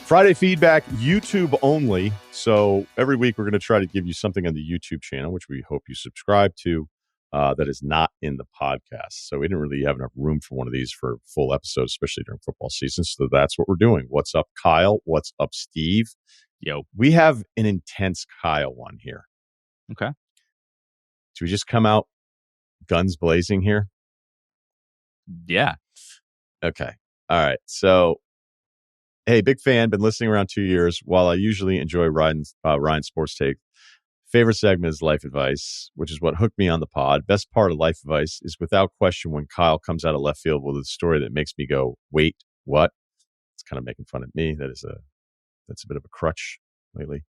Friday feedback, YouTube only. So every week we're going to try to give you something on the YouTube channel, which we hope you subscribe to, that is not in the podcast. So we didn't really have enough room for one of these for full episodes, especially during football season. So that's what we're doing. What's up, Kyle? What's up, Steve? Yo. We have an intense Kyle one here. Okay. Should we just come out guns blazing here? Yeah. Okay. All right. So, hey, big fan. Been listening around 2 years. While I usually enjoy Ryan's Sports Take, favorite segment is Life Advice, which is what hooked me on the pod. Best part of Life Advice is without question when Kyle comes out of left field with a story that makes me go, wait, what? It's kind of making fun of me. That's a bit of a crutch lately.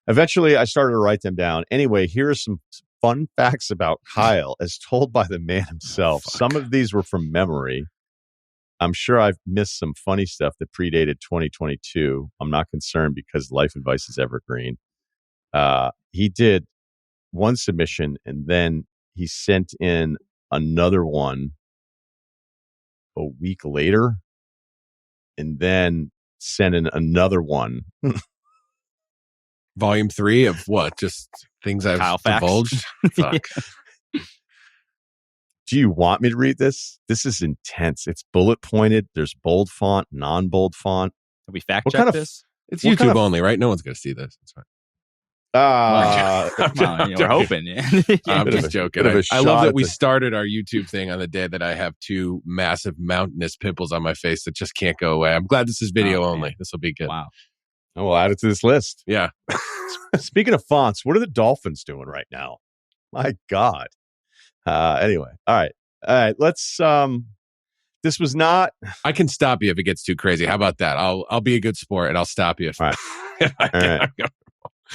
Eventually, I started to write them down. Anyway, here are some fun facts about Kyle as told by the man himself. Some of these were from memory. I'm sure I've missed some funny stuff that predated 2022. I'm not concerned because Life Advice is evergreen. He did one submission and then he sent in another one a week later and then sent in another one. Volume 3 of what? Just things I've divulged? Fuck. Do you want me to read this? This is intense. It's bullet pointed. There's bold font, non-bold font. Have we fact checked this? It's YouTube only, right? No one's going to see this. It's fine. Come on, we're hoping. I'm just joking. I love that we started our YouTube thing on the day that I have 2 massive mountainous pimples on my face that just can't go away. I'm glad this is video only. This will be good. Wow. Oh, we'll add it to this list. Yeah. Speaking of fonts, what are the Dolphins doing right now? My God. Anyway. All right. Let's, this was not. I can stop you if it gets too crazy. How about that? I'll be a good sport and I'll stop you. All right. All right.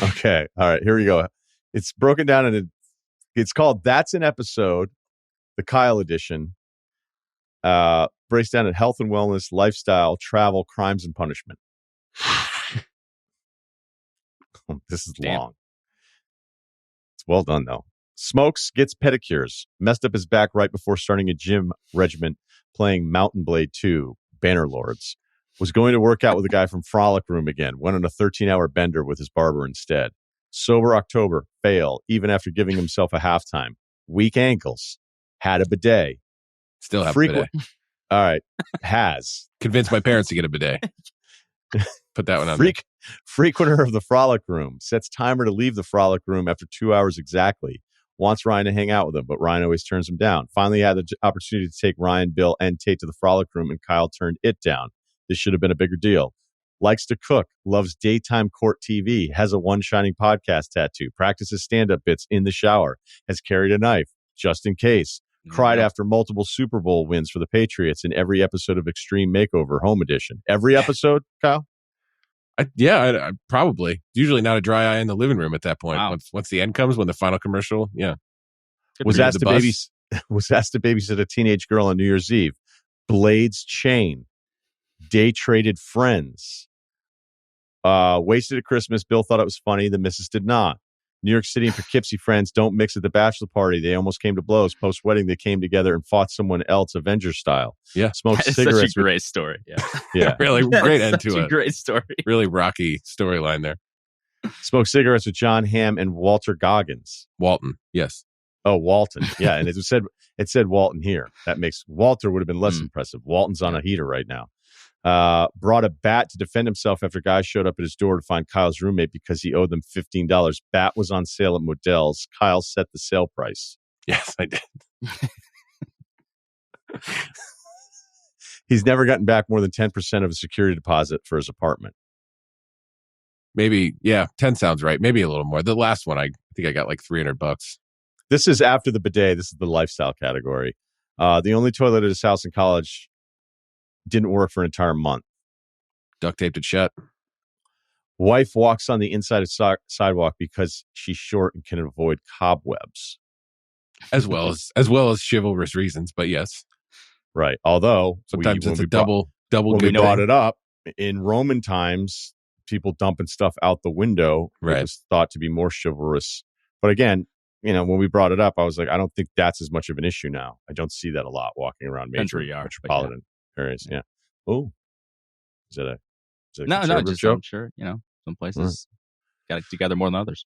Okay. All right. Here we go. It's broken down it's called That's an Episode, the Kyle edition. Breaks down in health and wellness, lifestyle, travel, crimes, and punishment. This is long. It's well done, though. Smokes, gets pedicures, messed up his back right before starting a gym regimen playing Mountain Blade 2, Bannerlords. Was going to work out with a guy from Frolic Room again. Went on a 13-hour bender with his barber instead. Sober October, fail, even after giving himself a halftime. Weak ankles. Had a bidet. Still have a bidet. All right. Has. Convinced my parents to get a bidet. Put that one on there. Frequenter of the Frolic Room. Sets timer to leave the Frolic Room after 2 hours exactly. Wants Ryan to hang out with him, but Ryan always turns him down. Finally had the opportunity to take Ryan, Bill, and Tate to the Frolic Room, and Kyle turned it down. This should have been a bigger deal. Likes to cook. Loves daytime court TV. Has a One Shining podcast tattoo. Practices stand-up bits in the shower. Has carried a knife, just in case. Cried after multiple Super Bowl wins for the Patriots in every episode of Extreme Makeover Home Edition. Every episode, Kyle? I probably. Usually not a dry eye in the living room at that point. Wow. Once the end comes, when the final commercial, yeah. Was asked to babysit a teenage girl on New Year's Eve. Blades chain. Day traded friends. Wasted at Christmas. Bill thought it was funny. The missus did not. New York City and Poughkeepsie friends don't mix at the bachelor party. They almost came to blows. Post-wedding, they came together and fought someone else, Avenger style. Yeah. Smoked That's cigarettes. such a great story. Yeah. Yeah. Really great end to it. Great story. Really rocky storyline there. Smoked cigarettes with John Hamm and Walter Goggins. Walton. Yes. Oh, Walton. Yeah. And it said Walton here. That makes Walter would have been less impressive. Walton's on a heater right now. Brought a bat to defend himself after guys showed up at his door to find Kyle's roommate because he owed them $15. Bat was on sale at Modell's. Kyle set the sale price. Yes, I did. He's never gotten back more than 10% of a security deposit for his apartment. Maybe, yeah, 10 sounds right. Maybe a little more. The last one, I think I got like $300. This is after the bidet. This is the lifestyle category. The only toilet at his house in college didn't work for an entire month. Duct taped it shut. Wife walks on the inside of sidewalk because she's short and can avoid cobwebs. As well as chivalrous reasons, but yes. Right. Although sometimes it's a double good we thing. brought it up in Roman times, people dumping stuff out the window was thought to be more chivalrous. But again, you know, when we brought it up, I was like, I don't think that's as much of an issue now. I don't see that a lot walking around major metropolitan areas. Yeah. Oh, is that a No, just joke? I'm sure, some places got it together more than others.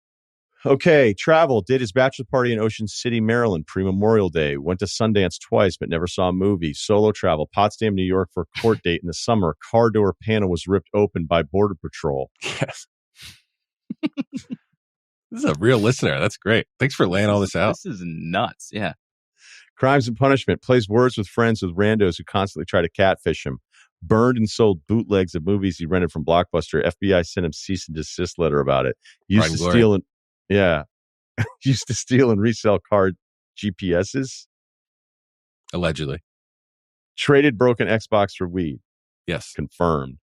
Okay, travel. Did his bachelor party in Ocean City, Maryland, pre-Memorial Day. Went to Sundance twice, but never saw a movie. Solo travel. Potsdam, New York for a court date in the summer. Car door panel was ripped open by Border Patrol. Yes. This is a real listener. That's great. Thanks for laying all this out. This is nuts. Yeah. Crimes and Punishment. Plays words with friends with randos who constantly try to catfish him. Burned and sold bootlegs of movies he rented from Blockbuster. FBI sent him cease and desist letter about it. Used to steal and resell car GPSs. Allegedly. Traded broken Xbox for weed. Yes. Confirmed.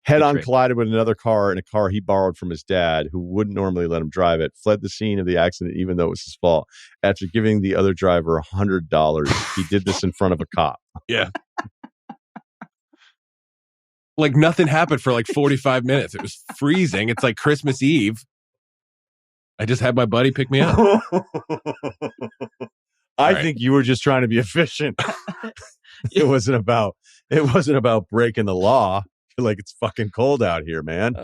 Head-on collided with another car in a car he borrowed from his dad, who wouldn't normally let him drive it. Fled the scene of the accident, even though it was his fault. After giving the other driver $100, he did this in front of a cop. Yeah. Like nothing happened for like 45 minutes. It was freezing. It's like Christmas Eve. I just had my buddy pick me up. I think you were just trying to be efficient. It wasn't about breaking the law. Like it's fucking cold out here, man.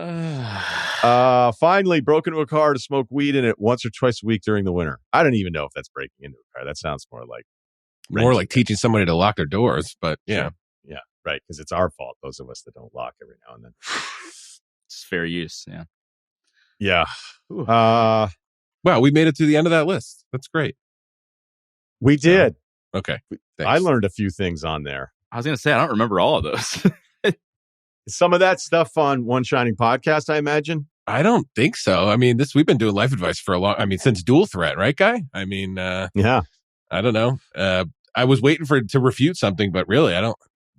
Finally broke into a car to smoke weed in it once or twice a week during the winter. I don't even know if that's breaking into a car. That sounds more like teaching somebody to lock their doors, but yeah. Yeah, right, because it's our fault, those of us that don't lock every now and then. It's fair use, yeah. Yeah. Wow, we made it to the end of that list. That's great. We did. Okay. Thanks. I learned a few things on there. I was going to say, I don't remember all of those. Some of that stuff on One Shining Podcast, I imagine? I don't think so. I mean, we've been doing life advice for since Dual Threat, right, Guy? I mean, yeah. I don't know. I was waiting to refute something, but really,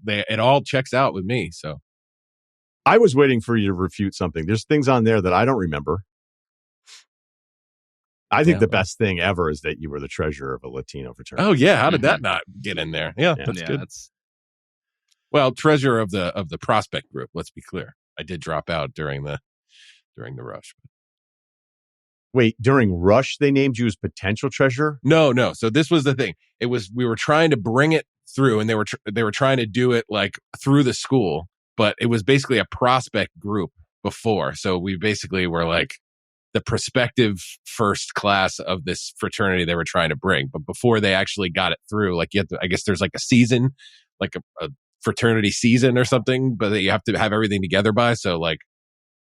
it all checks out with me, so. I was waiting for you to refute something. There's things on there that I don't remember. I think the best thing ever is that you were the treasurer of a Latino fraternity. Oh, yeah. How did that not get in there? Yeah, that's good. Well, treasurer of the prospect group. Let's be clear. I did drop out during the rush. Wait, during rush they named you as potential treasurer? No. So this was the thing. It was we were trying to bring it through, and they were trying to do it like through the school, but it was basically a prospect group before. So we basically were like the prospective first class of this fraternity they were trying to bring. But before they actually got it through, like I guess there's like a season, like a fraternity season or something, but you have to have everything together by. So like,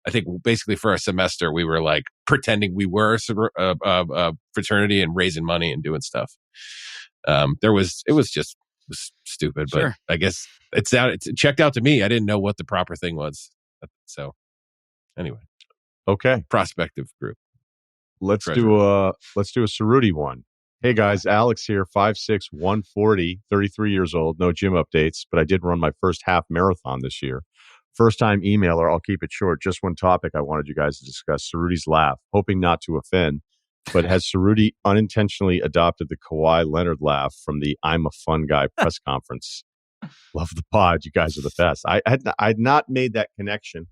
I think basically for a semester we were like pretending we were a fraternity and raising money and doing stuff. It was stupid, but I guess it checked out to me. I didn't know what the proper thing was. So anyway. Okay. Prospective group. Let's do a Ceruti one. Hey guys, Alex here, 5'6", 140, 33 years old. No gym updates, but I did run my first half marathon this year. First time emailer. I'll keep it short. Just one topic I wanted you guys to discuss. Ceruti's laugh. Hoping not to offend, but has Ceruti unintentionally adopted the Kawhi Leonard laugh from the I'm a Fun Guy press conference? Love the pod. You guys are the best. I'd not made that connection.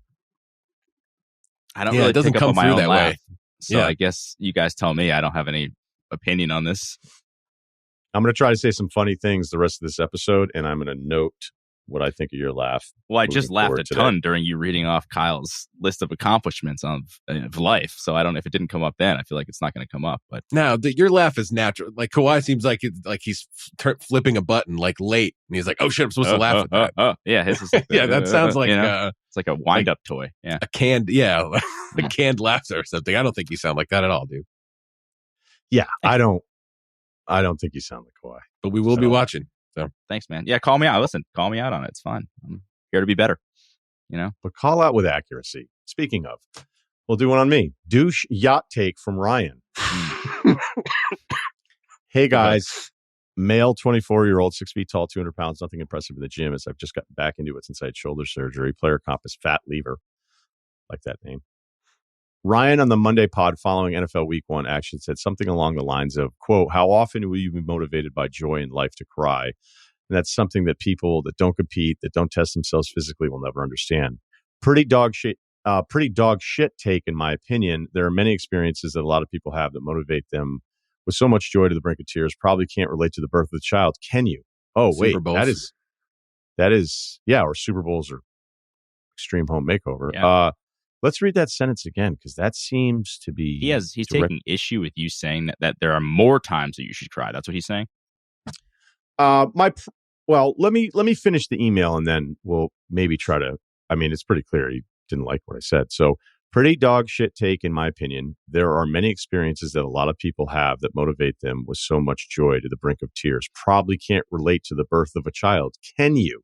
I don't really pick up on my own laugh. So yeah. I guess you guys tell me. I don't have any opinion on this. I'm going to try to say some funny things the rest of this episode, and I'm going to note what I think of your laugh. Well, I just laughed a ton during you reading off Kyle's list of accomplishments of life. So I don't know if it didn't come up then. I feel like it's not going to come up. But no, your laugh is natural. Like Kawhi seems like he's flipping a button like late, and he's like, "Oh shit, I'm supposed to laugh at that." Yeah, his is like yeah, that sounds like it's like a wind-up toy. Yeah, a canned canned laughter or something. I don't think you sound like that at all, dude. Yeah, I don't think you sound like Kawhi. But we will be watching. So thanks, man. Yeah, call me out. Listen, call me out on it. It's fine. I'm here to be better. But call out with accuracy. Speaking of, we'll do one on me. Douche yacht take from Ryan. Hey guys, male 24-year-old, 6 feet tall, 200 pounds, nothing impressive in the gym as I've just gotten back into it since I had shoulder surgery. Player comp is Fat Lever. Like that name. Ryan on the Monday pod following NFL Week 1 action said something along the lines of, quote, how often will you be motivated by joy in life to cry? And that's something that people that don't compete, that don't test themselves physically will never understand. Pretty dog shit take, in my opinion. There are many experiences that a lot of people have that motivate them with so much joy to the brink of tears. Probably can't relate to the birth of the child. Can you? Oh, wait, that is, yeah, or Super Bowls are extreme home makeover. Yeah. Let's read that sentence again, because that seems to be he's taking issue with you saying that there are more times that you should cry. That's what he's saying. Well, let me finish the email and then we'll maybe try to. I mean, it's pretty clear he didn't like what I said. So, pretty dog shit take, in my opinion. There are many experiences that a lot of people have that motivate them with so much joy to the brink of tears. Probably can't relate to the birth of a child. Can you?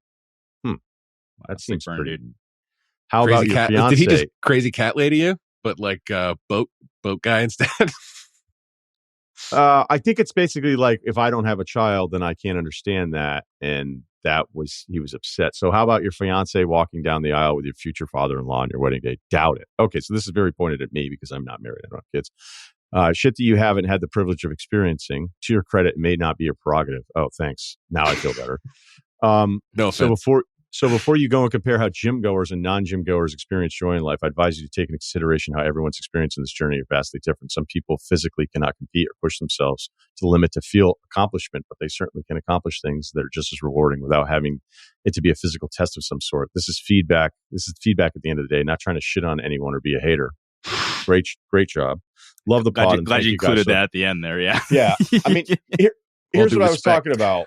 That seems pretty. Dude. How crazy about your cat? fiance? Did he just crazy cat lady you? But like boat guy instead? I think it's basically like, if I don't have a child, then I can't understand that. And he was upset. So how about your fiance walking down the aisle with your future father-in-law on your wedding day? Doubt it. Okay, so this is very pointed at me because I'm not married. I don't have kids. Shit that you haven't had the privilege of experiencing. To your credit, it may not be your prerogative. Oh, thanks. Now I feel better. No offense. So before you go and compare how gym goers and non-gym goers experience joy in life, I advise you to take into consideration how everyone's experience in this journey are vastly different. Some people physically cannot compete or push themselves to the limit to feel accomplishment, but they certainly can accomplish things that are just as rewarding without having it to be a physical test of some sort. This is feedback. This is feedback at the end of the day, not trying to shit on anyone or be a hater. Great job. Love the pod. Glad you included that at the end there. Yeah. Yeah. I mean, here's what I was respect. talking about.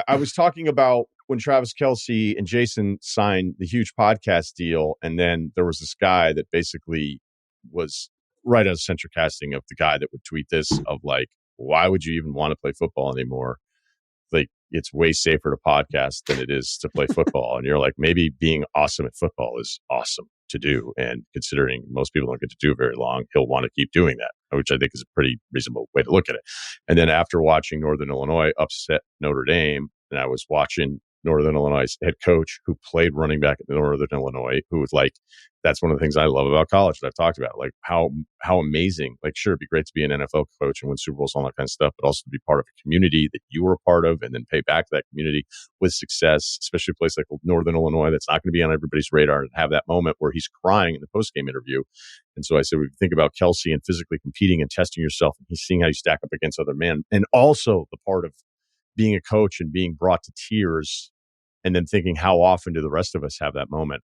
I was talking about when Travis Kelce and Jason signed the huge podcast deal, and then there was this guy that basically was right as center casting of the guy that would tweet this of like, why would you even want to play football anymore? Like, it's way safer to podcast than it is to play football. And you're like, maybe being awesome at football is awesome to do. And considering most people don't get to do it very long, he'll want to keep doing that, which I think is a pretty reasonable way to look at it. And then after watching Northern Illinois upset Notre Dame, and I was watching Northern Illinois' head coach who played running back at Northern Illinois, who was like, that's one of the things I love about college that I've talked about, like how amazing, like, sure, it'd be great to be an NFL coach and win Super Bowls and all that kind of stuff, but also to be part of a community that you were a part of and then pay back to that community with success, especially a place like Northern Illinois that's not going to be on everybody's radar, and have that moment where he's crying in the post-game interview. And so I said, we think about Kelce and physically competing and testing yourself, and he's seeing how you stack up against other men, and also the part of being a coach and being brought to tears, and then thinking, how often do the rest of us have that moment?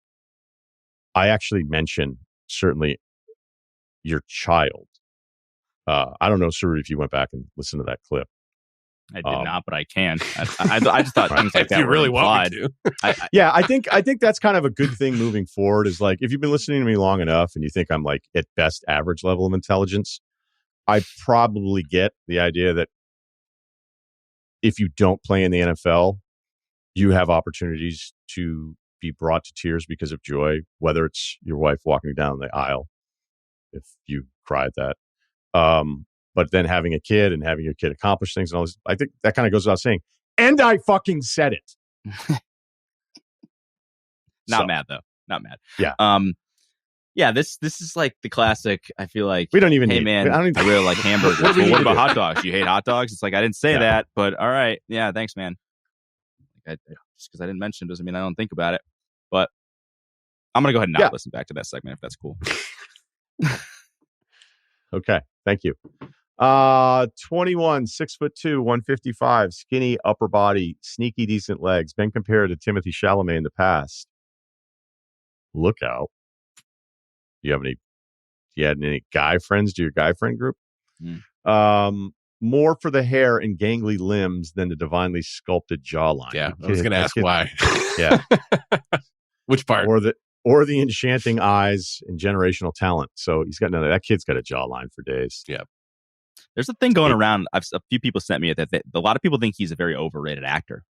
I actually mentioned certainly your child. I don't know, Ceruti, if you went back and listened to that clip. I did not, but I can. I just thought things like that you were really implied. want me to. Yeah, I think that's kind of a good thing moving forward. Is like, if you've been listening to me long enough and you think I'm like at best average level of intelligence, I probably get the idea that if you don't play in the NFL, you have opportunities to be brought to tears because of joy, whether it's your wife walking down the aisle, if you cry at that. But then having a kid and having your kid accomplish things and all this, I think that kind of goes without saying. And I fucking said it. Not mad though. Not mad. Yeah. Yeah, this is like the classic. I feel like we don't even hey need, man, I really like hamburgers. What about hot dogs? You hate hot dogs? It's like, I didn't say that, but all right. Yeah, thanks, man. Just because I didn't mention it doesn't mean I don't think about it. But I'm going to go ahead and not listen back to that segment if that's cool. Okay. Thank you. 21, 6'2", 155, skinny upper body, sneaky decent legs, been compared to Timothée Chalamet in the past. Look out. Do you had any guy friends to your guy friend group? More for the hair and gangly limbs than the divinely sculpted jawline. Yeah, I was going to ask why. Yeah. Which part? Or the enchanting eyes and generational talent. So he's got that kid's got a jawline for days. Yeah. There's a thing going around. A few people sent me that a lot of people think he's a very overrated actor.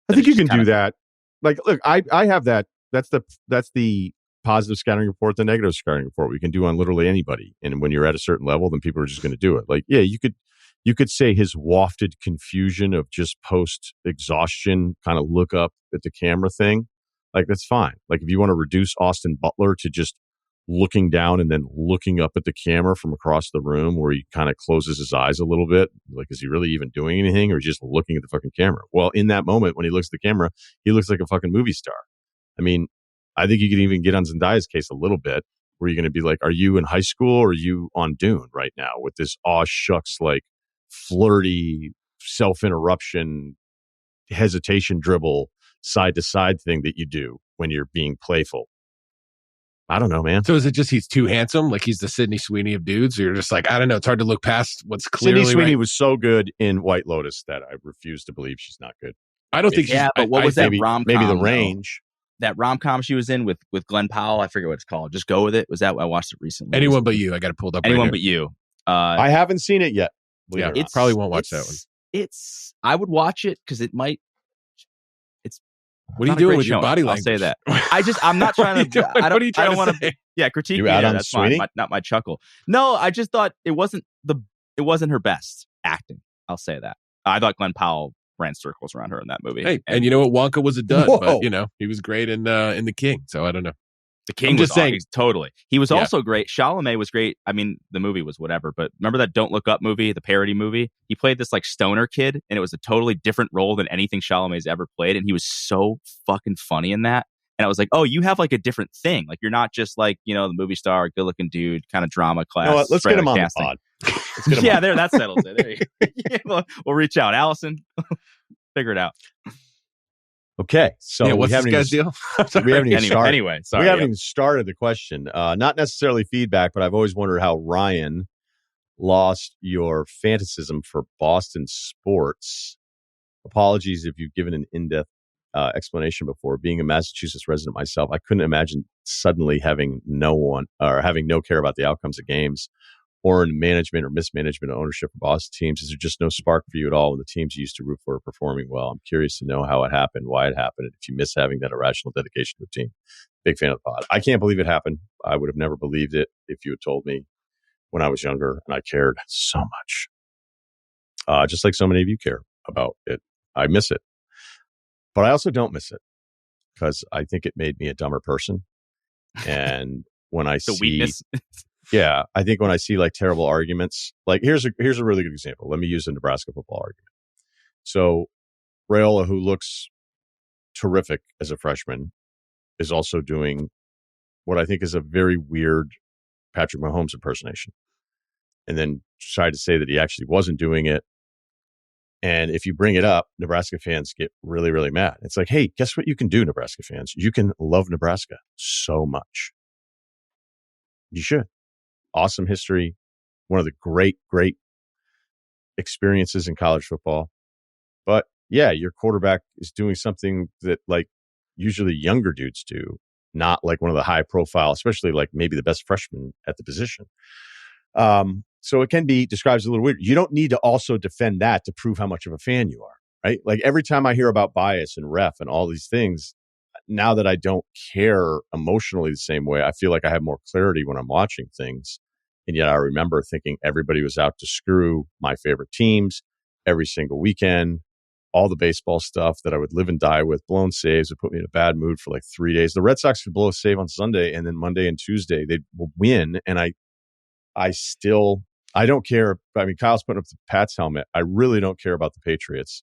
I think you can do that. Like, look, I have that. That's the positive scouting report, the negative scouting report we can do on literally anybody. And when you're at a certain level, then people are just going to do it. Like, yeah, you could say his wafted confusion of just post exhaustion kind of look up at the camera thing. Like, that's fine. Like, if you want to reduce Austin Butler to just looking down and then looking up at the camera from across the room where he kind of closes his eyes a little bit, like, is he really even doing anything or just looking at the fucking camera? Well, in that moment, when he looks at the camera, he looks like a fucking movie star. I mean, I think you can even get on Zendaya's case a little bit, where you're going to be like, are you in high school or are you on Dune right now with this aw shucks, like flirty self-interruption, hesitation dribble side to side thing that you do when you're being playful. I don't know, man. So is it just he's too handsome? Like he's the Sydney Sweeney of dudes? Or you're just like, I don't know. It's hard to look past what's clearly Sydney Sweeney right. was so good in White Lotus that I refuse to believe she's not good. I don't think she's... Yeah, but what was that rom-com? Maybe The Range. That rom-com she was in with Glenn Powell. I forget what it's called. Just Go With It. Was that I watched it recently? Anyone But You. I got it pulled up. Anyone right But You. I haven't seen it yet. Yeah, probably won't watch that one. I would watch it because it might. What are you doing with your body language? I'll say that. I'm not trying to. What are you trying to say? Yeah, critique. You out on that's Sweeney? fine. Not my chuckle. No, I just thought it wasn't her best acting. I'll say that. I thought Glenn Powell ran circles around her in that movie. Hey, and you know what? Wonka was a dud, but he was great in The King. So I don't know. The King was just saying, totally. He was also great. Chalamet was great. I mean, the movie was whatever, but remember that Don't Look Up movie, the parody movie? He played this like stoner kid, and it was a totally different role than anything Chalamet's ever played, and he was so fucking funny in that. And I was like, oh, you have like a different thing. Like you're not just like, the movie star, good-looking dude, kind of drama class. You know what? Let's get him on the pod. That settles it. There you go. We'll reach out. Allison, figure it out. Okay, so what's this guy's deal? We haven't even started. Anyway, sorry. We haven't even started the question. Not necessarily feedback, but I've always wondered how Ryan lost your fanaticism for Boston sports. Apologies if you've given an in-depth explanation before. Being a Massachusetts resident myself, I couldn't imagine suddenly having no care about the outcomes of games, or in management or mismanagement of ownership of Boston teams. Is there just no spark for you at all when the teams you used to root for are performing well? I'm curious to know how it happened, why it happened, and if you miss having that irrational dedication to a team. Big fan of the pod. I can't believe it happened. I would have never believed it if you had told me when I was younger and I cared so much. Just like so many of you care about it. I miss it. But I also don't miss it because I think it made me a dumber person. And when I see... weakness. Yeah, I think when I see like terrible arguments, like here's a really good example. Let me use a Nebraska football argument. So Raiola, who looks terrific as a freshman, is also doing what I think is a very weird Patrick Mahomes impersonation. And then tried to say that he actually wasn't doing it. And if you bring it up, Nebraska fans get really, really mad. It's like, hey, guess what you can do, Nebraska fans? You can love Nebraska so much. You should. Awesome history, one of the great experiences in college football. But yeah, your quarterback is doing something that like usually younger dudes do, not like one of the high profile, especially like maybe the best freshman at the position. So it can be described as a little weird. You don't need to also defend that to prove how much of a fan you are, right? Like every time I hear about bias and ref and all these things, now that I don't care emotionally the same way, I feel like I have more clarity when I'm watching things. And yet I remember thinking everybody was out to screw my favorite teams every single weekend. All the baseball stuff that I would live and die with, blown saves would put me in a bad mood for like 3 days. The Red Sox could blow a save on Sunday, and then Monday and Tuesday they'd win. And I don't care. I mean, Kyle's putting up the Pats helmet. I really don't care about the Patriots.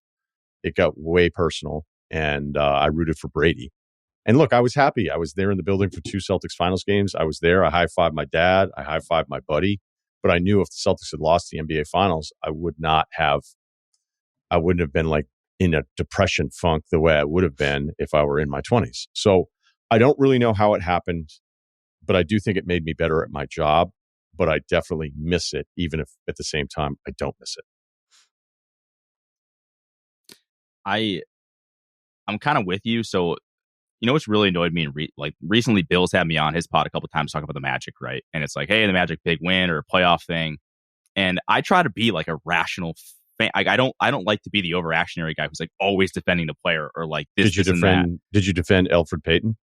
It got way personal, and I rooted for Brady. And look, I was happy. I was there in the building for 2 Celtics finals games. I was there. I high-fived my dad. I high-fived my buddy. But I knew if the Celtics had lost the NBA finals, I wouldn't have been like in a depression funk the way I would have been if I were in my 20s. So I don't really know how it happened, but I do think it made me better at my job. But I definitely miss it, even if at the same time I don't miss it. I'm kind of with you. So, what's really annoyed me? Recently, Bill's had me on his pod a couple of times talking about the Magic, right? And it's like, hey, the Magic big win or a playoff thing. And I try to be like a rational fan. I don't like to be the overreactionary guy who's like always defending the player or like this. Did you defend Elfrid Payton?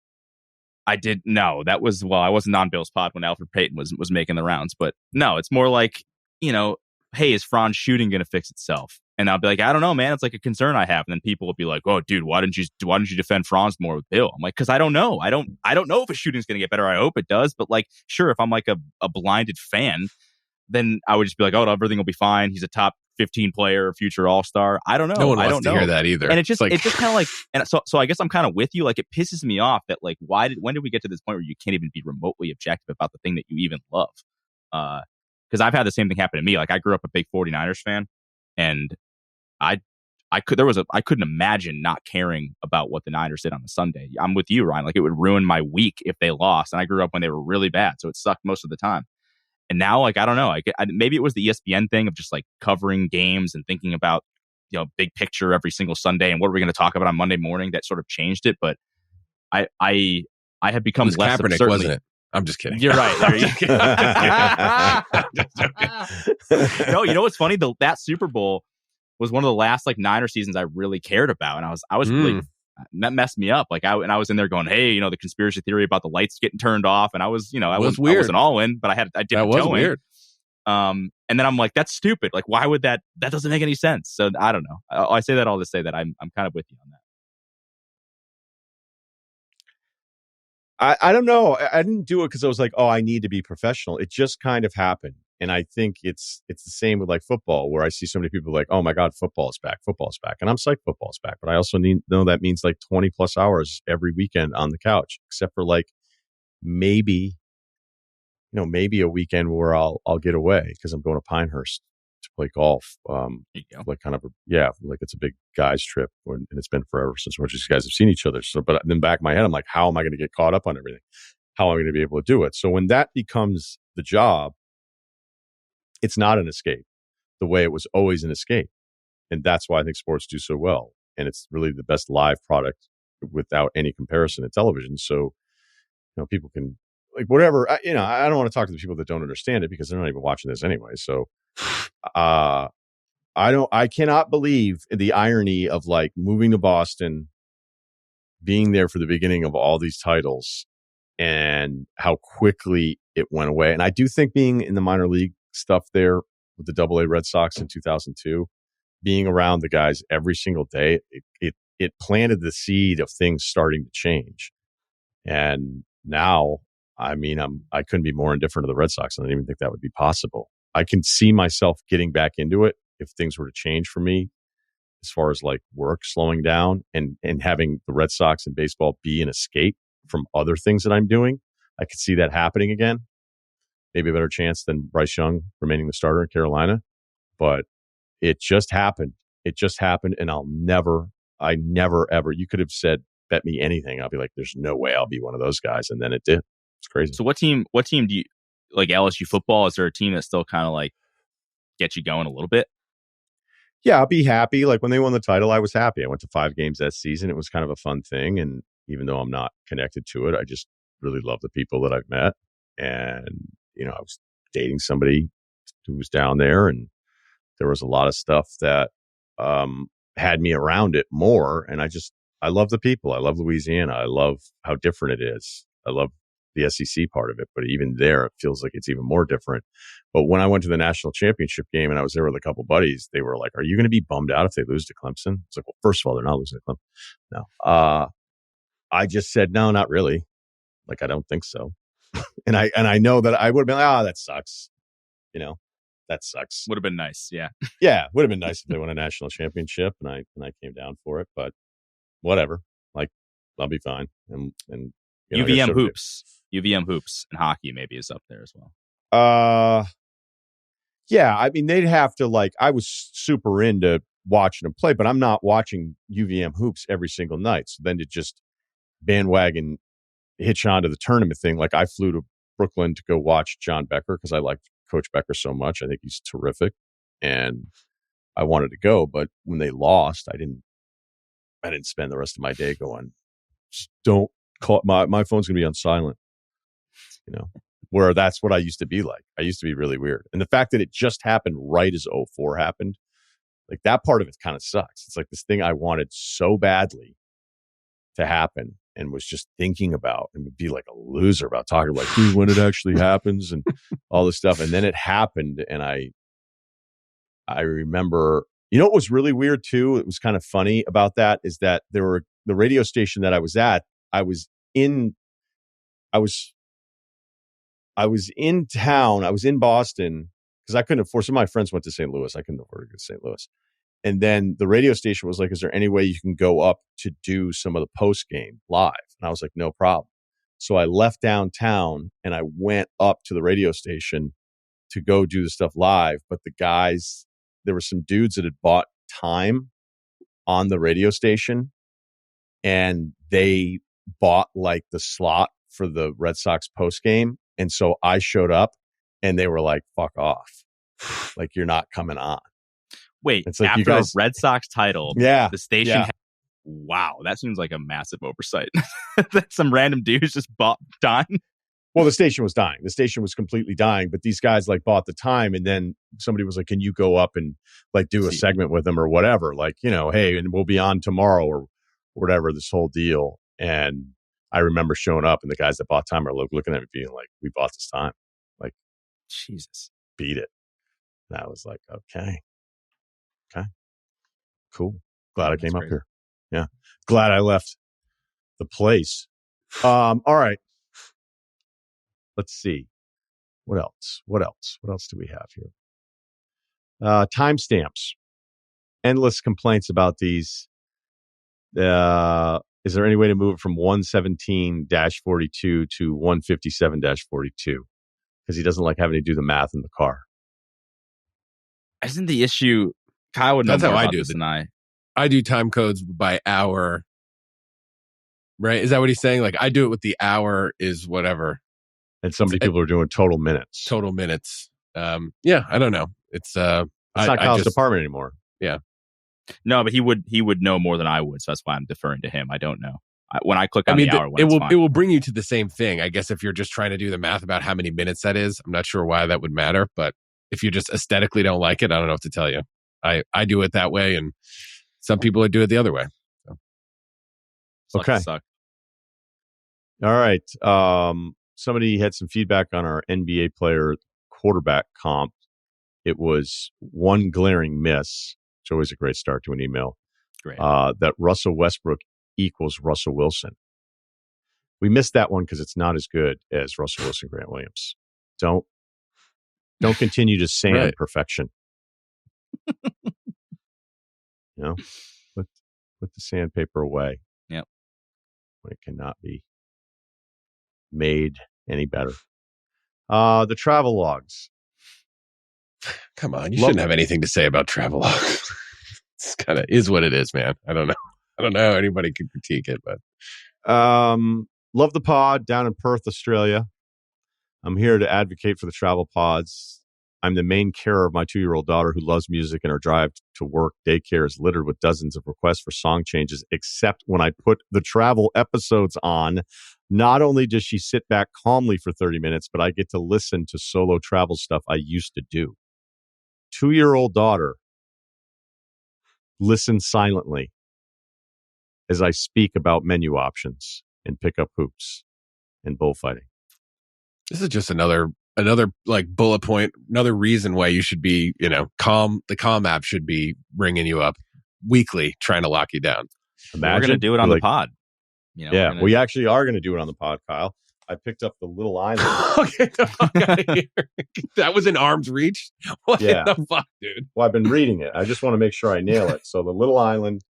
I did. No, I wasn't on Bill's pod when Elfrid Payton was making the rounds, but no, it's more like, hey, is Franz shooting going to fix itself? And I'll be like, I don't know, man. It's like a concern I have. And then people will be like, oh, dude, why didn't you defend Franz more with Bill? I'm like, because I don't know. I don't know if his shooting's going to get better. I hope it does. But like, sure, if I'm like a blinded fan, then I would just be like, oh, everything will be fine. He's a top 15 player, future all-star. I don't know. No one wants I don't to know. hear that either. And it's just kind of like, and so I guess I'm kind of with you. Like, it pisses me off that like, when did we get to this point where you can't even be remotely objective about the thing that you even love? Because I've had the same thing happen to me. Like, I grew up a big 49ers fan, and I I couldn't imagine not caring about what the Niners did on the Sunday. I'm with you, Ryan. Like, it would ruin my week if they lost. And I grew up when they were really bad, so it sucked most of the time. And now, like, I don't know. Maybe it was the ESPN thing of just like covering games and thinking about, big picture every single Sunday and what are we going to talk about on Monday morning that sort of changed it. But I have become it was less Kaepernick, certainly, wasn't it? I'm just kidding. You're right. No, you know what's funny? That Super Bowl was one of the last like Niner seasons I really cared about, and I was really, that messed me up. Like I was in there going, hey, the conspiracy theory about the lights getting turned off, and I was, I wasn't all in, but I dipped that was going. Weird. And then I'm like, that's stupid. Like, why would that doesn't make any sense. So I don't know. I say that all to say that I'm kind of with you on that. I don't know. I didn't do it because I was like, oh, I need to be professional. It just kind of happened. And I think it's the same with like football, where I see so many people like, oh my God, football is back. And I'm psyched football is back. But I also know that means like 20 plus hours every weekend on the couch, except for like maybe a weekend where I'll get away because I'm going to Pinehurst to play golf. Like kind of like it's a big guys trip, and it's been forever since you guys have seen each other. So, but then back in my head, I'm like, how am I going to get caught up on everything? How am I going to be able to do it? So when that becomes the job, it's not an escape the way it was always an escape. And that's why I think sports do so well. And it's really the best live product without any comparison in television. So, people can like whatever, I don't want to talk to the people that don't understand it because they're not even watching this anyway. So, I cannot believe the irony of like moving to Boston, being there for the beginning of all these titles and how quickly it went away. And I do think being in the minor league stuff there with the AA Red Sox in 2002, being around the guys every single day, it planted the seed of things starting to change. And now, I couldn't be more indifferent to the Red Sox. I don't even think that would be possible. I can see myself getting back into it if things were to change for me as far as like work slowing down and having the Red Sox and baseball be an escape from other things that I'm doing. I could see that happening again. Maybe a better chance than Bryce Young remaining the starter in Carolina. But it just happened. And I never, ever, you could have said, bet me anything. I'll be like, there's no way I'll be one of those guys. And then it did. It's crazy. So what team do you like? LSU football? Is there a team that still kind of like gets you going a little bit? Yeah, I'll be happy. Like when they won the title, I was happy. I went to 5 games that season. It was kind of a fun thing. And even though I'm not connected to it, I just really love the people that I've met. And, I was dating somebody who was down there, and there was a lot of stuff that had me around it more. And I love the people. I love Louisiana. I love how different it is. I love the SEC part of it, but even there, it feels like it's even more different. But when I went to the national championship game and I was there with a couple buddies, they were like, are you going to be bummed out if they lose to Clemson? It's like, well, first of all, they're not losing to Clemson. No. I just said, no, not really. Like, I don't think so. and I know that I would have been like, that sucks. That sucks. Would have been nice. Yeah. Yeah. Would have been nice if they won a national championship and I came down for it, but whatever. Like, I'll be fine. And UVM hoops and hockey maybe is up there as well. Yeah. They'd have to like, I was super into watching them play, but I'm not watching UVM hoops every single night. So then to just bandwagon hitch onto the tournament thing. Like I flew to Brooklyn to go watch John Becker because I liked Coach Becker so much. I think he's terrific. And I wanted to go, but when they lost, I didn't spend the rest of my day going, don't call my phone's going to be on silent, where that's what I used to be like. I used to be really weird. And the fact that it just happened right as 04 happened, like that part of it kind of sucks. It's like this thing I wanted so badly to happen and was just thinking about and would be like a loser about talking about like, when it actually happens and all this stuff. And then it happened. And I remember, what was really weird too? It was kind of funny about that is that the radio station that I was at, I was in town. I was in Boston because I couldn't afford. Some of my friends went to St. Louis. I couldn't afford to go to St. Louis. And then the radio station was like, is there any way you can go up to do some of the post game live? And I was like, no problem. So I left downtown and I went up to the radio station to go do the stuff live. But the guys, there were some dudes that had bought time on the radio station, and they bought like the slot for the Red Sox post game. And so I showed up and they were like, fuck off. Like, you're not coming on. Wait, it's like after you guys, a Red Sox title, yeah, the station. yeah. Wow, that seems like a massive oversight. That some random dudes just bought time. Well, the station was dying. The station was completely dying, but these guys like bought the time, and then somebody was like, can you go up and like do a segment with them or whatever? Like, you know, hey, and we'll be on tomorrow or whatever, this whole deal. And I remember showing up and the guys that bought time are looking at me being like, we bought this time. Like, Jesus. Beat it. And I was like, okay. Cool. Glad I came up here. Yeah. Glad I left the place. All right. Let's see. What else? What else do we have here? Timestamps. Endless complaints about these. Is there any way to move it from 117-42 to 157-42? Because he doesn't like having to do the math in the car. Isn't the issue... Kyle would know That's more how I about do this than I. I do time codes by hour. Right? Is that what he's saying? Like, I do it with the hour is whatever. And so many people are doing total minutes. Total minutes. Yeah, I don't know. It's not Kyle's department anymore. Yeah. No, but he would know more than I would, so that's why I'm deferring to him. I don't know. When I click on the hour one, it will bring you to the same thing. I guess if you're just trying to do the math about how many minutes that is, I'm not sure why that would matter. But if you just aesthetically don't like it, I don't know what to tell you. I do it that way, and some people would do it the other way. So. Okay. Suck. All right. Somebody had some feedback on our NBA player quarterback comp. It was one glaring miss. It's always a great start to an email. Great. That Russell Westbrook equals Russell Wilson. We missed that one because it's not as good as Russell Wilson, Grant Williams. Don't continue to sand right. perfection. You know, put the sandpaper away. Yep. When it cannot be made any better. The Travelogs. Come on, you shouldn't have anything to say about Travelogs. It's kind of is what it is, man. I don't know how anybody could critique it, but love the pod down in Perth, Australia. I'm here to advocate for the travel pods. I'm the main carer of my 2-year-old daughter who loves music, and her drive to work daycare is littered with dozens of requests for song changes, except when I put the travel episodes on. Not only does she sit back calmly for 30 minutes, but I get to listen to solo travel stuff I used to do. 2-year-old daughter listens silently as I speak about menu options and pickup hoops and bullfighting. This is just another like bullet point, another reason why you should be, calm. The Calm app should be ringing you up weekly, trying to lock you down. Imagine, we're going to do it on the pod. Yeah, we actually are going to do it on the pod, Kyle. I picked up the little island. Get the fuck out of here. That was in arm's reach? What the fuck, dude? Well, I've been reading it. I just want to make sure I nail it. So the little island,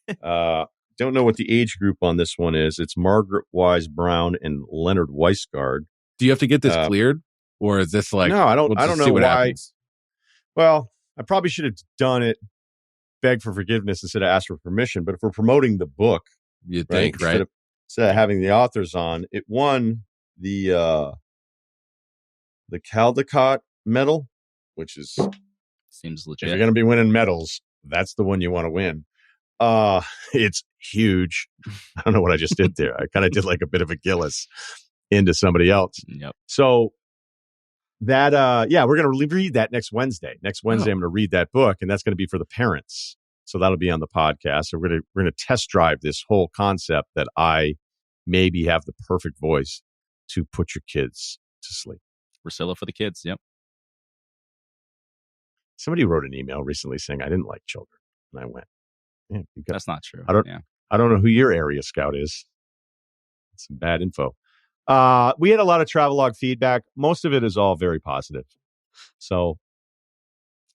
don't know what the age group on this one is. It's Margaret Wise Brown and Leonard Weisgard. Do you have to get this cleared? Or is this like... No, I don't know what why. Happens. Well, I probably should have done it, beg for forgiveness instead of ask for permission. But if we're promoting the book... You'd think, right? Instead of having the authors on, it won the Caldecott medal, which is... Seems legit. If you're going to be winning medals, that's the one you want to win. It's huge. I don't know what I just did there. I kind of did like a bit of a Gillis into somebody else. Yep. So that, we're going to read that next Wednesday. Next Wednesday, I'm going to read that book, and that's going to be for the parents. So that'll be on the podcast. So we're going to test drive this whole concept that I maybe have the perfect voice to put your kids to sleep. Russillo for the kids. Yep. Somebody wrote an email recently saying I didn't like children, and I went, "Yeah, that's not true." I don't know who your area scout is. That's some bad info. We had a lot of Travelog feedback. Most of it is all very positive. So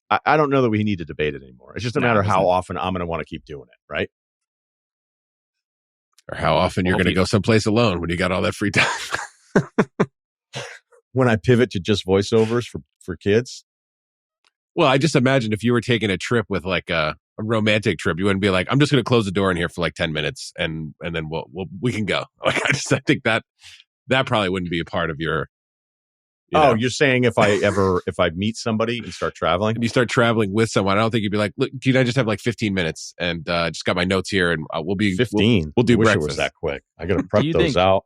I don't know that we need to debate it anymore. It's just a matter of how often I'm going to want to keep doing it, right? Or how often you're going to go someplace alone when you got all that free time. When I pivot to just voiceovers for kids. Well, I just imagine if you were taking a trip with like a romantic trip, you wouldn't be like, I'm just going to close the door in here for like 10 minutes and then we can go. Like, I think that probably wouldn't be a part of your. You're saying if I meet somebody and start traveling, and you start traveling with someone, I don't think you'd be like, look, can I just have like 15 minutes and just got my notes here and we'll be 15. We'll do I wish breakfast. It was that quick. I got to prep those out.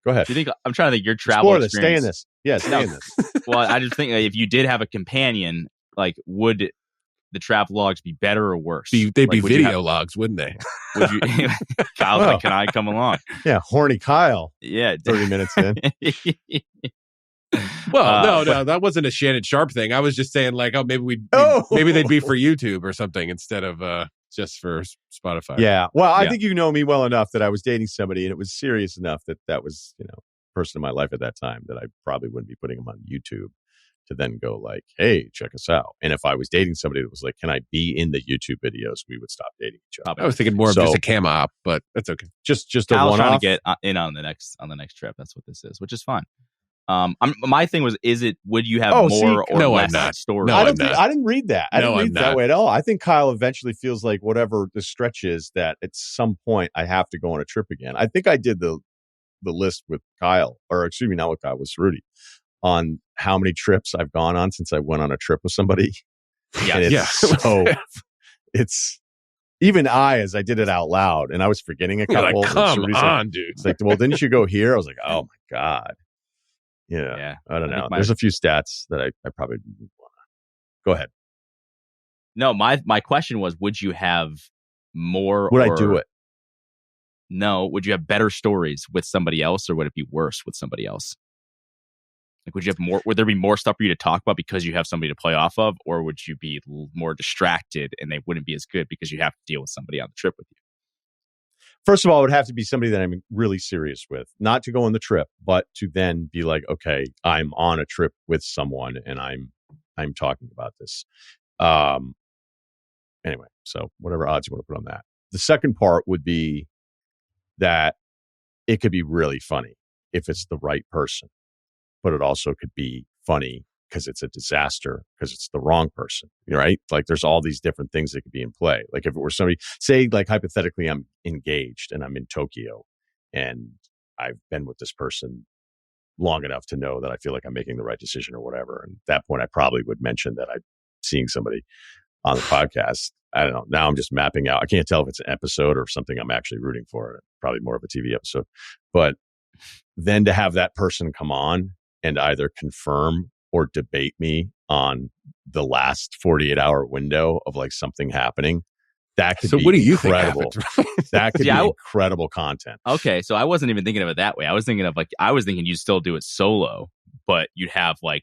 Go ahead. Do you think I'm trying to think your travel Explore experience? This. Stay in this. Yeah, stay in this. Well, I just think if you did have a companion, like, would the Travelogs be better or worse? They'd be video logs, wouldn't they? Would you? Kyle's like, can I come along? Yeah, horny Kyle. Yeah, 30 minutes in. Well, no, that wasn't a Shannon Sharp thing. I was just saying, like, maybe they'd be for YouTube or something instead of just for Spotify. Yeah. Well, I think you know me well enough that I was dating somebody and it was serious enough that was, person in my life at that time that I probably wouldn't be putting them on YouTube to then go like, hey, check us out. And if I was dating somebody that was like, can I be in the YouTube videos? We would stop dating each other. I was thinking more of just a cam op, but that's okay. Just Kyle's a trying one-off. to get in on the next trip. That's what this is, which is fun. My thing was, would you have more or less stories? No, I didn't read that. I didn't read it that way at all. I think Kyle eventually feels like whatever the stretch is that at some point I have to go on a trip again. I think I did the list with Kyle, or excuse me, not with Kyle, with Ceruti, on how many trips I've gone on since I went on a trip with somebody. Yeah. And so it's even as I did it out loud and I was forgetting a couple. Like, come on, dude. It's like, well, didn't you go here? I was like, oh my God. Yeah. I don't know. There's a few stats that I probably want to. Go ahead. No, my question was, would you have more? Would I do it? No. Would you have better stories with somebody else, or would it be worse with somebody else? Like, would you have more? Would there be more stuff for you to talk about because you have somebody to play off of, or would you be more distracted and they wouldn't be as good because you have to deal with somebody on the trip with you? First of all, it would have to be somebody that I'm really serious with, not to go on the trip, but to then be like, okay, I'm on a trip with someone and I'm talking about this. Anyway, so whatever odds you want to put on that. The second part would be that it could be really funny if it's the right person, but it also could be funny because it's a disaster because it's the wrong person, right? Like there's all these different things that could be in play. Like if it were somebody, say like hypothetically I'm engaged and I'm in Tokyo and I've been with this person long enough to know that I feel like I'm making the right decision or whatever. And at that point I probably would mention that I'm seeing somebody on the podcast. I don't know. Now I'm just mapping out. I can't tell if it's an episode or something I'm actually rooting for. Probably more of a TV episode. But then to have that person come on and either confirm or debate me on the last 48-hour window of like something happening, that could be what do you incredible. Think that could be incredible content. Okay, so I wasn't even thinking of it that way. I was thinking you'd still do it solo, but you'd have like,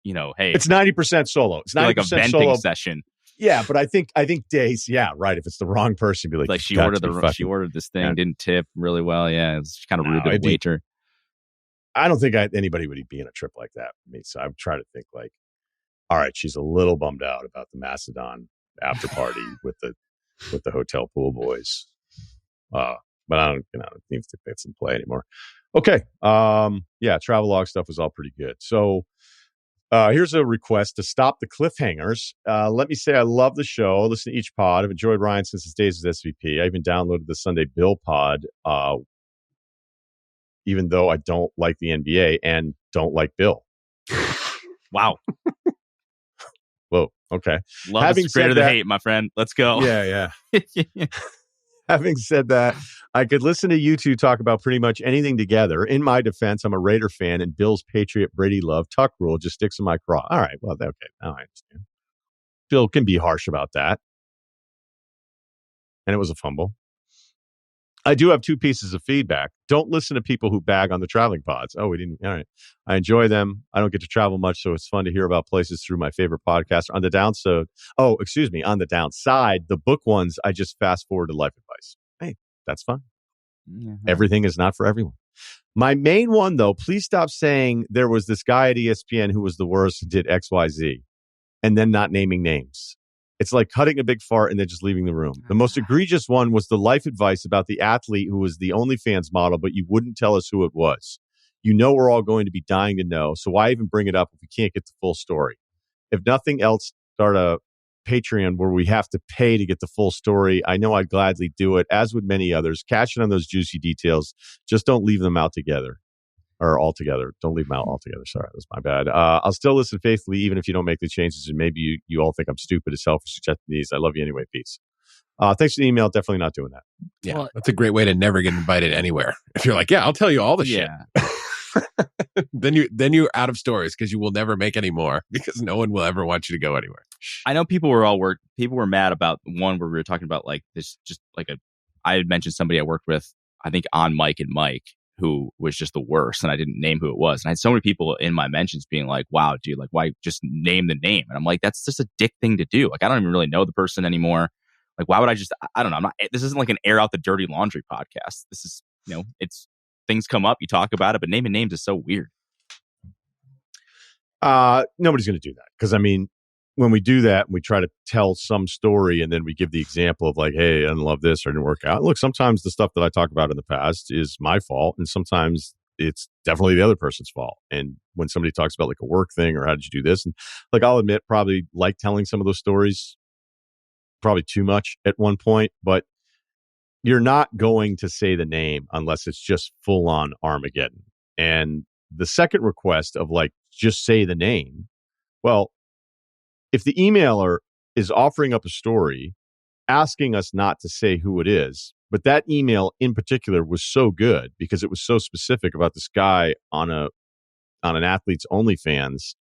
hey, it's 90% solo. It's 90% like a venting solo session. Yeah, but I think days. Yeah, right. If it's the wrong person, be like she ordered this thing, didn't tip really well. Yeah, it's kind of rude to the waiter. I don't think anybody would be in a trip like that with me. So I'm trying to think like, all right, she's a little bummed out about the Macedon after party with the hotel pool boys. But I don't even think that's in play anymore. Okay. Yeah, Travelog stuff was all pretty good. So here's a request to stop the cliffhangers. Let me say I love the show. Listen to each pod. I've enjoyed Ryan since his days as SVP. I even downloaded the Sunday Bill pod, even though I don't like the NBA and don't like Bill. Wow. Whoa. Okay. Love is greater than hate, my friend. Let's go. Yeah. Having said that, I could listen to you two talk about pretty much anything together. In my defense, I'm a Raider fan, and Bill's Patriot Brady love Tuck rule just sticks in my craw. All right. Well, okay. Now I understand. Bill can be harsh about that. And it was a fumble. I do have two pieces of feedback. Don't listen to people who bag on the traveling pods. Oh, we didn't. All right. I enjoy them. I don't get to travel much, so it's fun to hear about places through my favorite podcast. On the downside, on the downside, the book ones, I just fast forward to Life Advice. Hey, that's fine. Mm-hmm. Everything is not for everyone. My main one, though, please stop saying there was this guy at ESPN who was the worst and did XYZ and then not naming names. It's like cutting a big fart and then just leaving the room. The most egregious one was the Life Advice about the athlete who was the OnlyFans model, but you wouldn't tell us who it was. You know we're all going to be dying to know, so why even bring it up if we can't get the full story? If nothing else, start a Patreon where we have to pay to get the full story, I know I'd gladly do it, as would many others. Catch it on those juicy details. Just don't leave them out together. Or altogether. Don't leave them out altogether. Sorry, that's my bad. I'll still listen faithfully, even if you don't make the changes. And maybe you all think I'm stupid as hell for suggesting these. I love you anyway. Peace. Thanks for the email. Definitely not doing that. Yeah, well, that's a great way to never get invited anywhere. If you're like, yeah, I'll tell you all the shit. then you're out of stories because you will never make any more because no one will ever want you to go anywhere. I know people were mad about one where we were talking about like this, just like I had mentioned somebody I worked with, I think on Mike and Mike, who was just the worst, and I didn't name who it was. And I had so many people in my mentions being like, wow, dude, like, why just name the name? And I'm like, that's just a dick thing to do. Like, I don't even really know the person anymore. Like, why would I just, I don't know. This isn't like an air out the dirty laundry podcast. This is, it's things come up, you talk about it, but naming names is so weird. Nobody's going to do that. Because, I mean, when we do that, we try to tell some story and then we give the example of like, hey, I didn't love this or it didn't work out. Look, sometimes the stuff that I talk about in the past is my fault. And sometimes it's definitely the other person's fault. And when somebody talks about like a work thing or how did you do this? And like, I'll admit, probably like telling some of those stories probably too much at one point, but you're not going to say the name unless it's just full on Armageddon. And the second request of like, just say the name. Well, if the emailer is offering up a story, asking us not to say who it is, but that email in particular was so good because it was so specific about this guy on an athlete's OnlyFans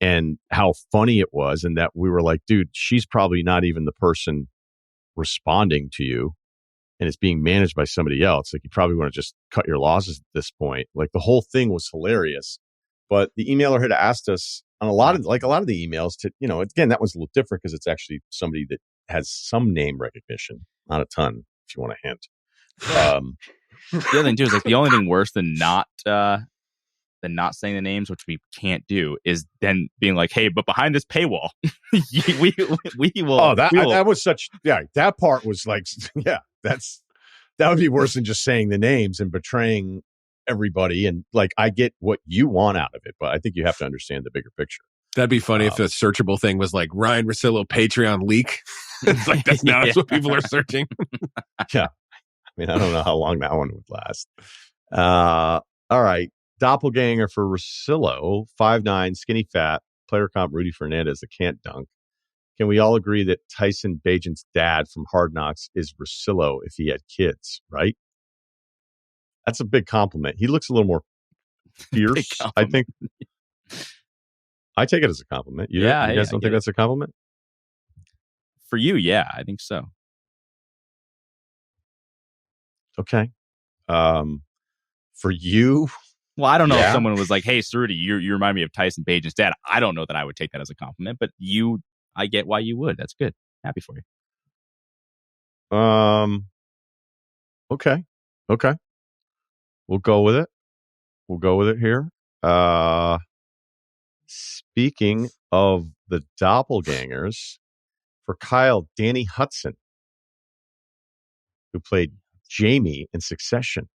and how funny it was, and that we were like, dude, she's probably not even the person responding to you, and it's being managed by somebody else. Like, you probably want to just cut your losses at this point. Like, the whole thing was hilarious, but the emailer had asked us on a lot of the emails to, again, that was a little different because it's actually somebody that has some name recognition, not a ton, if you want a hint. The other thing too is like the only thing worse than not saying the names, which we can't do, is then being like, hey, but behind this paywall, we will. Oh, that was such. Yeah, that part was like, yeah, that would be worse than just saying the names and betraying everybody. And like, I get what you want out of it, but I think you have to understand the bigger picture. That'd be funny if the searchable thing was like Ryen Russillo Patreon leak. It's like that's now that's what people are searching. Yeah, I mean, I don't know how long that one would last. All right. Doppelganger for Russillo, 5'9", skinny fat, player comp Rudy Fernandez that can't dunk. Can we all agree that Tyson Bagent's dad from Hard Knocks is Russillo if he had kids, right? That's a big compliment. He looks a little more fierce, I think. I take it as a compliment. You guys don't think that's a compliment? For you, yeah, I think so. Okay. For you... Well, I don't know if someone was like, hey, Ceruti, you remind me of Tyson Bagent's dad. I don't know that I would take that as a compliment, but I get why you would. That's good. Happy for you. Okay. We'll go with it here. Speaking of the doppelgangers, for Kyle, Danny Hudson, who played Jamie in Succession.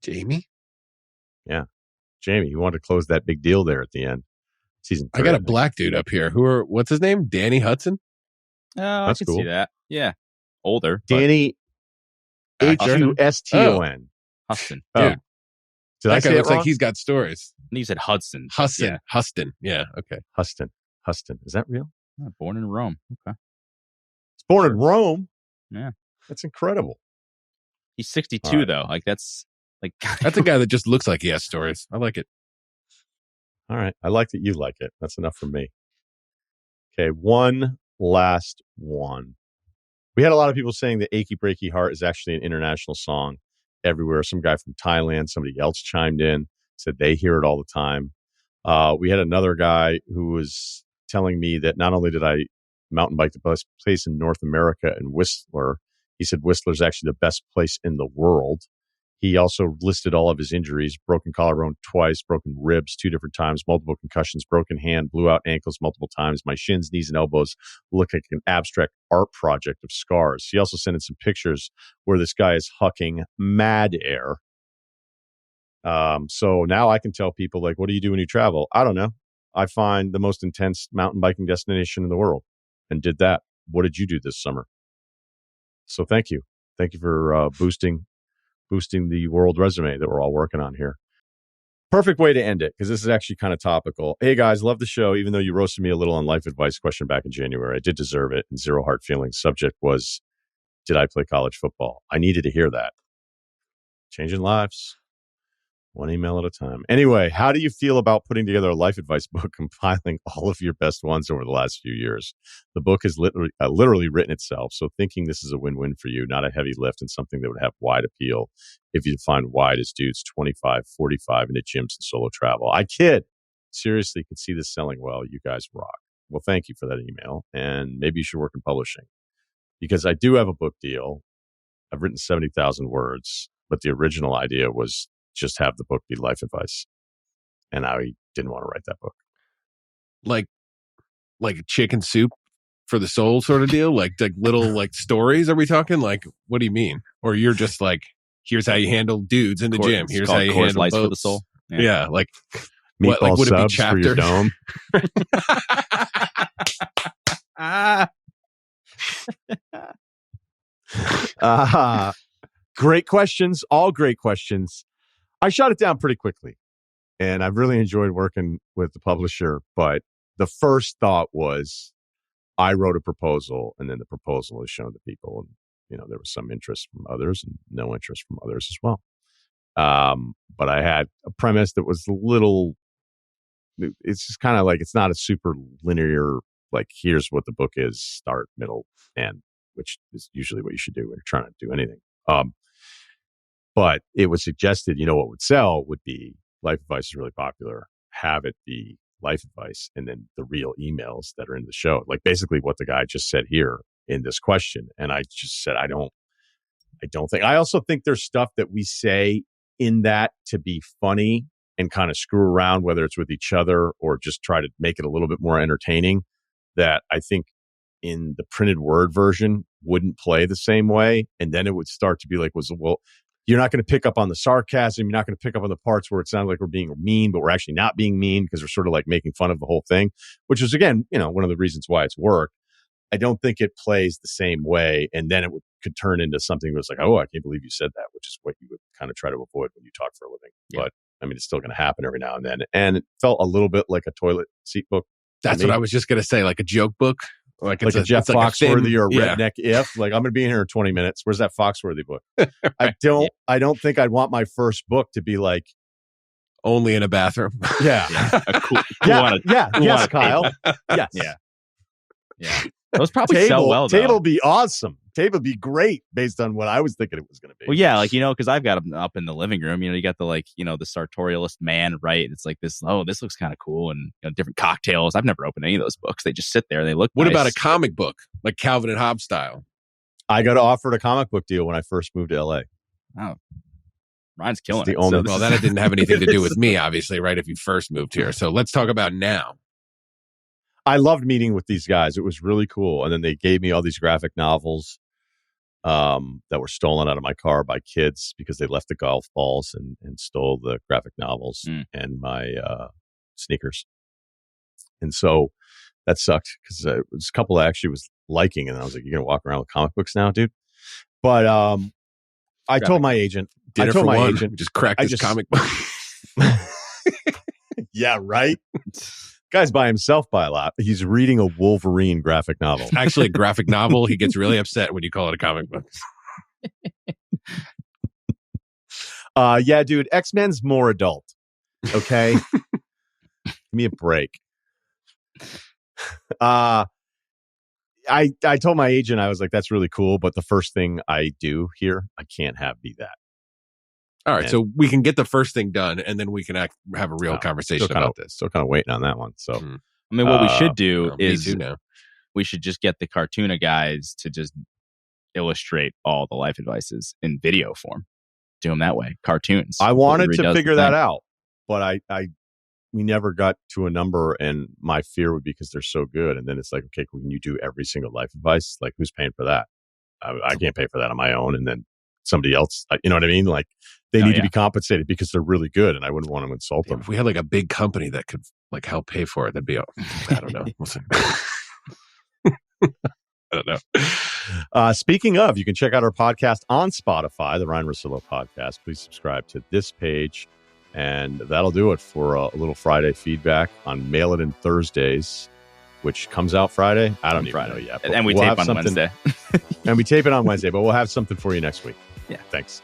Jamie? Yeah. Jamie, you wanted to close that big deal there at the end. Season 3, I got a black dude up here. What's his name? Danny Hudson? Oh, I can see that. Yeah. Older. Danny Huston. Huston. Dude. Did I say it wrong? Like he's got stories. I think you said Hudson. Huston. Yeah. Okay. Huston. Is that real? Born in Rome. Okay. It's born in Rome. Yeah. That's incredible. He's 62 though. Like that's a guy that just looks like he has stories. I like it. All right. I like that you like it. That's enough for me. Okay. One last one. We had a lot of people saying that Achy Breaky Heart is actually an international song everywhere. Some guy from Thailand, somebody else chimed in, said they hear it all the time. We had another guy who was telling me that not only did I mountain bike the best place in North America in Whistler, he said Whistler's actually the best place in the world. He also listed all of his injuries: broken collarbone twice, broken ribs 2 different times, multiple concussions, broken hand, blew out ankles multiple times. My shins, knees, and elbows look like an abstract art project of scars. He also sent in some pictures where this guy is hucking mad air. So now I can tell people, like, what do you do when you travel? I don't know. I find the most intense mountain biking destination in the world and did that. What did you do this summer? So thank you. Thank you for boosting the world resume that we're all working on here. Perfect way to end it, because this is actually kind of topical. Hey, guys, love the show. Even though you roasted me a little on life advice question back in January, I did deserve it. And zero hard feelings. Subject was, did I play college football? I needed to hear that. Changing lives, one email at a time. Anyway, how do you feel about putting together a life advice book, compiling all of your best ones over the last few years? The book has literally written itself, so thinking this is a win-win for you, not a heavy lift, and something that would have wide appeal if you define wide as dudes 25, 45 into gyms and solo travel. I kid. Seriously, could see this selling well. You guys rock. Well, thank you for that email, and maybe you should work in publishing, because I do have a book deal. I've written 70,000 words, but the original idea was just have the book be life advice. And I didn't want to write that book. Like a chicken soup for the soul sort of deal? Like little like stories, are we talking? Like, what do you mean? Or you're just like, here's how you handle dudes in the gym. Here's how you handle boats. For the soul. Yeah, like meatball like, would it be subs for your dome? Great questions. All great questions. I shot it down pretty quickly, and I've really enjoyed working with the publisher. But the first thought was, I wrote a proposal, and then the proposal is shown to people, and there was some interest from others, and no interest from others as well. But I had a premise that was a little. It's just kind of like, it's not a super linear. Like, here's what the book is: start, middle, end, which is usually what you should do when you're trying to do anything. But it was suggested, what would sell would be life advice is really popular. Have it be life advice, and then the real emails that are in the show. Like basically what the guy just said here in this question. And I just said, I don't think. I also think there's stuff that we say in that to be funny and kind of screw around, whether it's with each other or just try to make it a little bit more entertaining, that I think in the printed word version wouldn't play the same way. And then it would start to be like, well, you're not going to pick up on the sarcasm. You're not going to pick up on the parts where it sounds like we're being mean, but we're actually not being mean, because we're sort of like making fun of the whole thing, which is, again, one of the reasons why it's worked. I don't think it plays the same way. And then it could turn into something that's like, oh, I can't believe you said that, which is what you would kind of try to avoid when you talk for a living. Yeah. But I mean, it's still going to happen every now and then. And it felt a little bit like a toilet seat book. That's what I was just going to say, like a joke book. Like a Jeff Foxworthy or Redneck If. Like, I'm going to be in here in 20 minutes. Where's that Foxworthy book? Right. I don't think I'd want my first book to be like, only in a bathroom. Yeah. Yes, Kyle. Yes. Yeah. Those probably sell well, though. Table be awesome. Table be great based on what I was thinking it was going to be. Well, yeah, like, because I've got them up in the living room. You got the, like, the sartorialist man, right? It's like this, this looks kind of cool, and different cocktails. I've never opened any of those books. They just sit there. They look What nice. about a comic book, like Calvin and Hobbes style? I got offered a comic book deal when I first moved to LA. Oh. Ryan's killing it. Well, that didn't have anything to do with me, obviously, right? If you first moved here. So let's talk about now. I loved meeting with these guys. It was really cool. And then they gave me all these graphic novels that were stolen out of my car by kids because they left the golf balls and stole the graphic novels and my sneakers. And so that sucked, because it was a couple I actually was liking. And I was like, you're going to walk around with comic books now, dude? But I told my agent. Just cracked this comic book. Yeah, right? Guy's by himself by a lot. He's reading a Wolverine graphic novel. It's actually a graphic novel. He gets really upset when you call it a comic book. Yeah, dude. X-Men's more adult. Okay? Give me a break. I told my agent, I was like, that's really cool, but the first thing I do here, I can't be that. All right, so we can get the first thing done, and then we can have a real conversation about this. Still kind of waiting on that one. So, I mean, what we should do is me too now. We should just get the Cartoona guys to just illustrate all the life advices in video form. Do them that way, cartoons. I wanted to figure that out, but we never got to a number, and my fear would be because they're so good. And then it's like, okay, can you do every single life advice? Like, who's paying for that? I can't pay for that on my own. And then somebody else, you know what I mean? Like, they need to be compensated because they're really good, and I wouldn't want to insult them. If we had like a big company that could like help pay for it, that'd be, I don't know. We'll see. I don't know. Speaking of, you can check out our podcast on Spotify, the Ryen Russillo podcast. Please subscribe to this page. And that'll do it for a little Friday feedback on Mail It In Thursdays, which comes out Friday. I don't even know yet. And we tape on Wednesday. And we tape it on Wednesday, but we'll have something for you next week. Yeah. Thanks.